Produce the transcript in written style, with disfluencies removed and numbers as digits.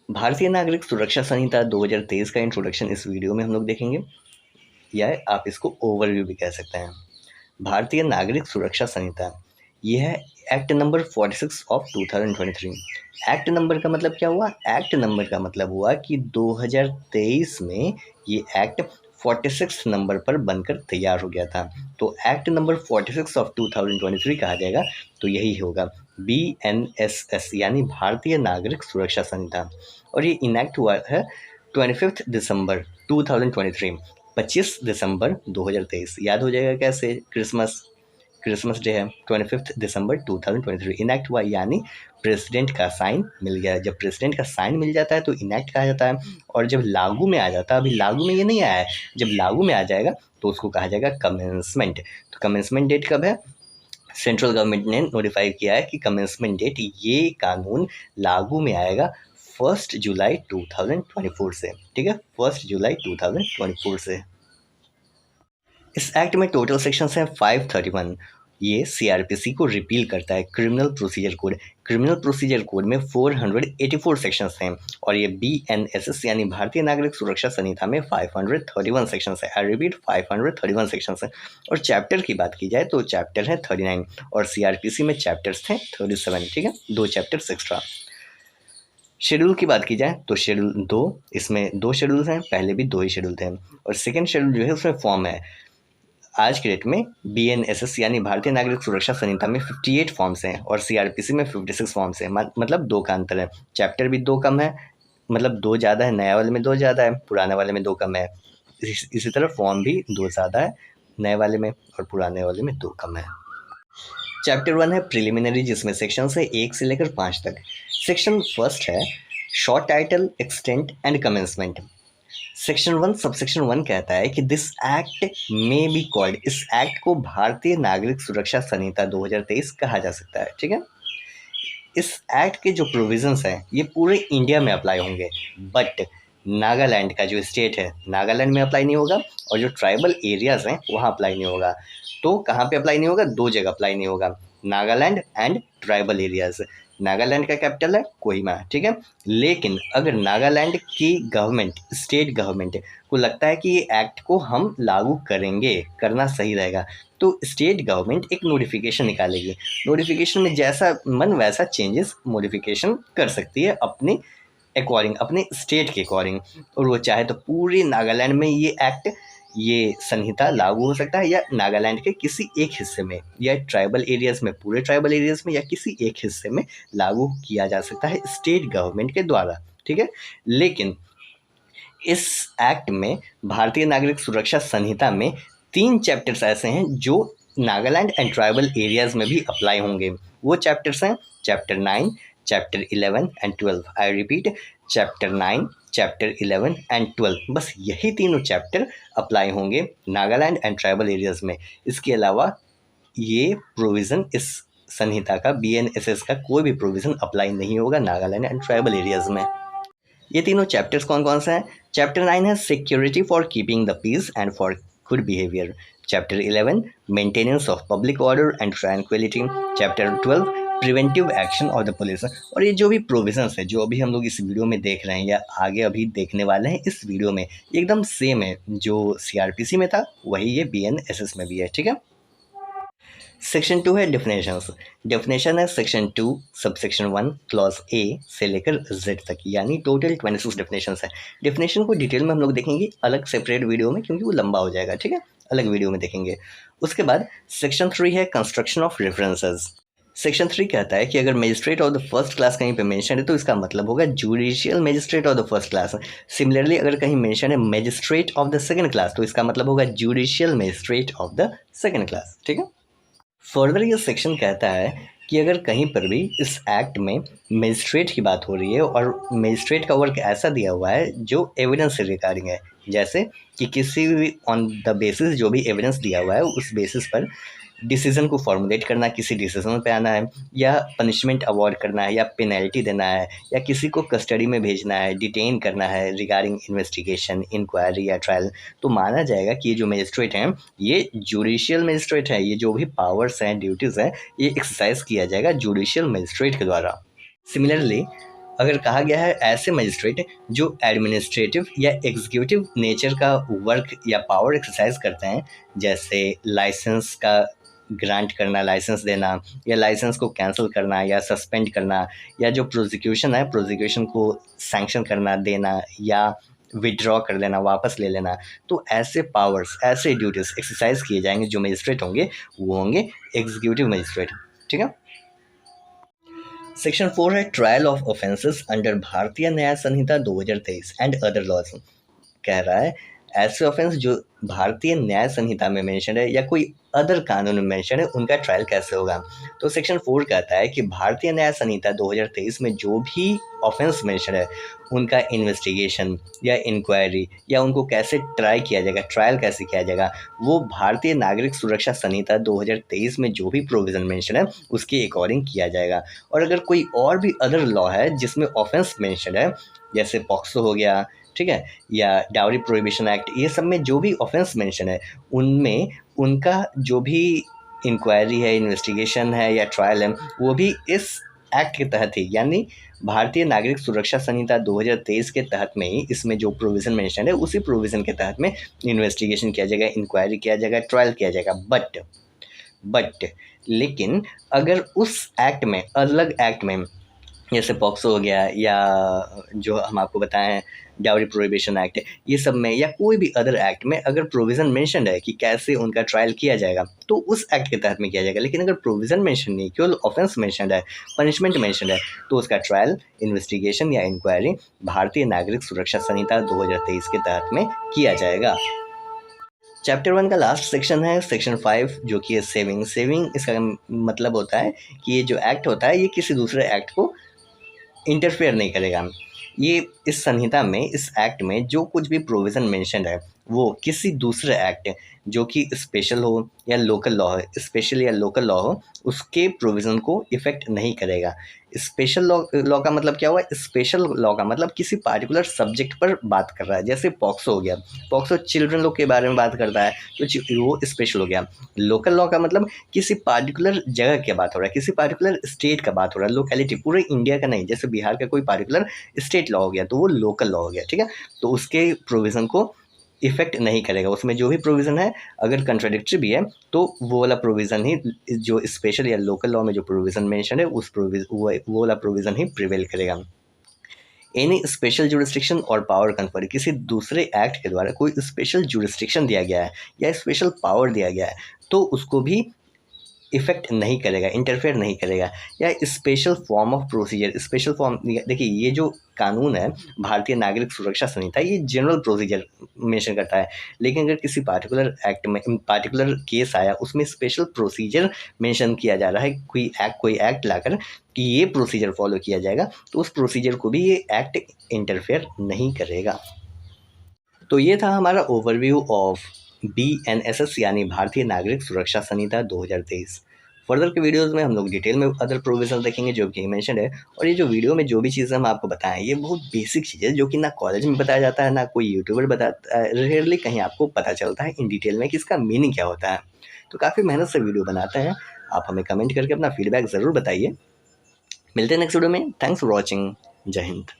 भारतीय नागरिक सुरक्षा संहिता 2023 का इंट्रोडक्शन इस वीडियो में हम लोग देखेंगे, या आप इसको ओवरव्यू भी कह सकते हैं। भारतीय नागरिक सुरक्षा संहिता ये है act number 46 of 2023। Act number का मतलब क्या हुआ? एक्ट नंबर का मतलब हुआ कि 2023 में ये एक्ट 46 नंबर पर बनकर तैयार हो गया था। तो एक्ट नंबर 46 ऑफ 2023 कहा जाएगा तो यही होगा, BNSS यानी भारतीय नागरिक सुरक्षा संहिता। और ये इनैक्ट हुआ है 25 दिसंबर 2023, 25 दिसंबर 2023। याद हो जाएगा कैसे? क्रिसमस डे है, 25 दिसंबर 2023 इनैक्ट हुआ, यानी प्रेसिडेंट का साइन मिल गया। जब प्रेसिडेंट का साइन मिल जाता है तो इनैक्ट कहा जाता है। और जब लागू में आ जाता है, अभी लागू में ये नहीं आया है, जब लागू में आ जाएगा तो उसको कहा जाएगा कमेंसमेंट। तो कमेंसमेंट डेट कब है? सेंट्रल गवर्नमेंट ने नोटिफाई किया है कि कमेंसमेंट डेट ये कानून लागू में आएगा 1 जुलाई 2024 से। ठीक है, 1 जुलाई 2024 से। इस एक्ट में टोटल सेक्शंस हैं 531। ये सीआरपीसी को रिपील करता है, criminal procedure code. Criminal procedure code में 484 सेक्शंस हैं और ये BNSS यानी भारतीय नागरिक सुरक्षा संहिता में 531 सेक्शंस है। आई रिपीट, 531 सेक्शंस हैं। और चैप्टर की बात की जाए तो चैप्टर है 39 और सीआरपीसी में चैप्टर्स थे 37। ठीक है, 2 चैप्टर्स एक्स्ट्रा। शेड्यूल की बात की जाए तो शेड्यूल 2, इसमें 2 शेड्यूल्स हैं, पहले भी 2 ही शेड्यूल थे। और सेकेंड शेड्यूल जो है उसमें फॉर्म है। आज के डेट में BNSS यानी भारतीय नागरिक सुरक्षा संहिता में 58 फॉर्म्स हैं और सीआरपीसी में 56 फॉर्म्स हैं। मतलब 2 का अंतर है। चैप्टर भी 2 कम है, मतलब 2 ज़्यादा है, नया वाले में 2 ज़्यादा है, पुराने वाले में 2 कम है। इसी तरह फॉर्म भी 2 ज़्यादा है नए वाले में और पुराने वाले में 2 कम है। चैप्टर 1 है प्रिलिमिनरी, जिसमें सेक्शन है 1 से लेकर 5 तक। सेक्शन फर्स्ट है short title, extent and commencement. Section 1 subsection 1 कहता है कि दिस एक्ट में बी कॉल्ड, इस एक्ट को भारतीय नागरिक सुरक्षा संहिता 2023 कहा जा सकता है। ठीक है, इस एक्ट के जो प्रोविजंस हैं ये पूरे इंडिया में अप्लाई होंगे, बट नागालैंड का जो स्टेट है, नागालैंड में अप्लाई नहीं होगा और जो ट्राइबल एरियाज हैं वहाँ अप्लाई नहीं होगा। तो कहाँ पे अप्लाई नहीं होगा? 2 जगह अप्लाई नहीं होगा, Nagaland and tribal areas. Nagaland का कैपिटल है कोहिमा। ठीक है, लेकिन अगर नागालैंड की गवर्नमेंट, स्टेट गवर्नमेंट को लगता है कि ये एक्ट को हम लागू करेंगे, करना सही रहेगा, तो स्टेट गवर्नमेंट एक नोटिफिकेशन निकालेगी। नोटिफिकेशन में जैसा मन वैसा चेंजेस मॉडिफिकेशन कर सकती है अपने अकॉर्डिंग, अपने स्टेट के अकॉर्डिंग। और वो चाहे तो पूरे नागालैंड में ये एक्ट, ये संहिता लागू हो सकता है, या नागालैंड के किसी एक हिस्से में, या ट्राइबल एरियाज में, पूरे ट्राइबल एरियाज में, या किसी एक हिस्से में लागू किया जा सकता है स्टेट गवर्नमेंट के द्वारा। ठीक है, लेकिन इस एक्ट में, भारतीय नागरिक सुरक्षा संहिता में 3 चैप्टर्स ऐसे हैं जो नागालैंड एंड ट्राइबल एरियाज में भी अप्लाई होंगे। वो चैप्टर्स हैं chapter 9, chapter 11 and 12। I repeat, chapter 9, chapter 11 and 12। बस यही तीनों चैप्टर अप्लाई होंगे नागालैंड एंड ट्राइबल एरियाज में। इसके अलावा ये प्रोविज़न, इस संहिता का, BNSS का कोई भी प्रोविज़न अप्लाई नहीं होगा नागालैंड एंड ट्राइबल एरियाज में। ये तीनों चैप्टर्स कौन कौन से हैं? चैप्टर 9 है security for keeping the peace and for good behaviour. Chapter 11 maintenance of public order and tranquillity. Chapter 12 preventive action of the police. और ये जो भी प्रोविजंस है, जो अभी हम लोग इस वीडियो में देख रहे हैं या आगे अभी देखने वाले हैं इस वीडियो में, एकदम सेम है। जो CRPC में था वही ये BNSS में भी है। ठीक है, सेक्शन 2 है डेफिनेशंस। डेफिनेशन है सेक्शन 2 सबसेक्शन 1 क्लॉज A से लेकर Z तक, यानी टोटल 26 डेफिनेशंस है। डेफिनेशन को डिटेल में हम लोग देखेंगे अलग सेपरेट वीडियो में, क्योंकि वो लंबा हो जाएगा। ठीक है, अलग वीडियो में देखेंगे। उसके बाद सेक्शन 3 है कंस्ट्रक्शन ऑफ रेफरेंसेस। सेक्शन 3 कहता है कि अगर magistrate of the first class कहीं पे मेंशन है तो इसका मतलब होगा judicial magistrate of the first class. Similarly अगर कहीं मेंशन है magistrate of the second class तो इसका मतलब होगा judicial magistrate of the second class. ठीक है, फर्दर ये सेक्शन कहता है कि अगर कहीं पर भी इस एक्ट में मजिस्ट्रेट की बात हो रही है और मजिस्ट्रेट का वर्क ऐसा दिया हुआ है जो एविडेंस से रिगार्डिंग है, जैसे कि किसी भी ऑन द बेसिस, जो भी एविडेंस दिया हुआ है उस बेसिस पर डिसीजन को फॉर्मुलेट करना, किसी डिसीजन पे आना है, या पनिशमेंट अवॉर्ड करना है, या पेनल्टी देना है, या किसी को कस्टडी में भेजना है, डिटेन करना है रिगार्डिंग इन्वेस्टिगेशन, इंक्वायरी या ट्रायल, तो माना जाएगा कि ये जो मजिस्ट्रेट हैं ये जुडिशियल मजिस्ट्रेट है। ये जो भी पावर्स हैं, ड्यूटीज़ हैं, ये एक्सरसाइज किया जाएगा जुडिशियल मजिस्ट्रेट के द्वारा। सिमिलरली अगर कहा गया है ऐसे मजिस्ट्रेट जो एडमिनिस्ट्रेटिव या एग्जीक्यूटिव नेचर का वर्क या पावर एक्सरसाइज करते हैं, जैसे लाइसेंस का ग्रांट करना, लाइसेंस देना, या लाइसेंस को कैंसिल करना या सस्पेंड करना, या जो प्रोसिक्यूशन है प्रोसिक्यूशन को सैंक्शन करना, देना या विड्रॉ कर लेना, वापस ले लेना। तो ऐसे पावर्स, ऐसे ड्यूटीज एक्सरसाइज किए जाएंगे जो मजिस्ट्रेट होंगे वो होंगे एग्जीक्यूटिव मजिस्ट्रेट। ठीक है। सेक्शन 4 है ट्रायल ऑफ ऑफेंसेस अंडर भारतीय न्याय संहिता 2023 एंड अदर लॉज। कह रहा है ऐसे ऑफेंस जो भारतीय न्याय संहिता में मेंशन है या कोई अदर कानून में मेंशन है उनका ट्रायल कैसे होगा। तो सेक्शन 4 कहता है कि भारतीय न्याय संहिता 2023 में जो भी ऑफेंस मेंशन है उनका इन्वेस्टिगेशन या इंक्वायरी या उनको कैसे ट्राई किया जाएगा, ट्रायल कैसे किया जाएगा, वो भारतीय नागरिक सुरक्षा संहिता 2023 में जो भी प्रोविज़न मेंशन है उसके अकॉर्डिंग किया जाएगा। और अगर कोई और भी अदर लॉ है जिसमें ऑफेंस मेंशन है, जैसे पॉक्सो हो गया, ठीक है, या डाउरी प्रोहिबिशन एक्ट, ये सब में जो भी ऑफेंस मेंशन है उनमें उनका जो भी इंक्वायरी है, इन्वेस्टिगेशन है या ट्रायल है वो भी इस एक्ट के तहत ही, यानी भारतीय नागरिक सुरक्षा संहिता 2023 के तहत में ही इसमें जो प्रोविज़न मेंशन है उसी प्रोविज़न के तहत में इन्वेस्टिगेशन किया जाएगा, इंक्वायरी किया जाएगा, ट्रायल किया जाएगा। बट लेकिन अगर उस एक्ट में, अलग एक्ट में, जैसे पॉक्सो हो गया या जो हम आपको बताएं डाउरी प्रोहिबिशन एक्ट, ये सब में या कोई भी अदर एक्ट में अगर प्रोविज़न मेंशन है कि कैसे उनका ट्रायल किया जाएगा तो उस एक्ट के तहत में किया जाएगा। लेकिन अगर प्रोविज़न मेंशन नहीं, केवल ऑफेंस मेंशन है, पनिशमेंट मेंशन है, तो उसका ट्रायल, इन्वेस्टिगेशन या इंक्वायरी भारतीय नागरिक सुरक्षा संहिता 2023 के तहत में किया जाएगा। चैप्टर 1 का लास्ट सेक्शन है सेक्शन 5, जो कि है सेविंग। सेविंग इसका मतलब होता है कि ये जो एक्ट होता है ये किसी दूसरे एक्ट को इंटरफेयर नहीं करेगा। ये इस संहिता में, इस एक्ट में जो कुछ भी प्रोविज़न मेंशन है वो किसी दूसरे एक्ट जो कि स्पेशल हो या लोकल लॉ हो, स्पेशल या लोकल लॉ हो, उसके प्रोविज़न को इफ़ेक्ट नहीं करेगा। स्पेशल लॉ का मतलब क्या हुआ? स्पेशल लॉ का मतलब किसी पार्टिकुलर सब्जेक्ट पर बात कर रहा है। जैसे पॉक्सो हो गया, पॉक्सो चिल्ड्रन लोग के बारे में बात करता है तो वो स्पेशल हो गया। लोकल लॉ का मतलब किसी पार्टिकुलर जगह की बात हो रहा है, किसी पार्टिकुलर स्टेट का बात हो रहा है, लोकेलिटी, पूरे इंडिया का नहीं। जैसे बिहार का कोई पार्टिकुलर स्टेट लॉ हो गया तो वो लोकल लॉ हो गया। ठीक है, तो उसके प्रोविज़न को इफ़ेक्ट नहीं करेगा। उसमें जो भी प्रोविज़न है अगर कंट्राडिक्टरी भी है तो वो वाला प्रोविज़न ही, जो स्पेशल या लोकल लॉ में जो प्रोविज़न मेंशन है उस वो वाला प्रोविज़न ही प्रिवेल करेगा। एनी स्पेशल जुरिस्डिक्शन और पावर कन्फर, किसी दूसरे एक्ट के द्वारा कोई स्पेशल जुरिस्डिक्शन दिया गया है या स्पेशल पावर दिया गया है तो उसको भी इफ़ेक्ट नहीं करेगा, इंटरफेयर नहीं करेगा। या special form of procedure, special form, देखिए ये जो कानून है भारतीय नागरिक सुरक्षा संहिता, ये जनरल प्रोसीजर मेंशन करता है। लेकिन अगर किसी पार्टिकुलर एक्ट में, पार्टिकुलर केस आया, उसमें स्पेशल प्रोसीजर मेंशन किया जा रहा है, कोई एक्ट लाकर कि ये प्रोसीजर फॉलो किया जाएगा, तो उस प्रोसीजर को भी ये एक्ट इंटरफेयर नहीं करेगा। तो ये था हमारा ओवरव्यू ऑफ BNSS यानी भारतीय नागरिक सुरक्षा संहिता 2023। फर्दर के वीडियोस में हम लोग डिटेल में अदर प्रोविजन देखेंगे जो कि मेंशन है। और ये जो वीडियो में जो भी चीज़ें हम आपको बताएं ये बहुत बेसिक चीज़ें जो कि ना कॉलेज में बताया जाता है, ना कोई यूट्यूबर बताता है, रेयरली कहीं आपको पता चलता है इन डिटेल में कि इसका मीनिंग क्या होता है। तो काफ़ी मेहनत से वीडियो बनाते हैं। आप हमें कमेंट करके अपना फीडबैक ज़रूर बताइए। मिलते हैं नेक्स्ट वीडियो में। Thanks for watching. जय हिंद।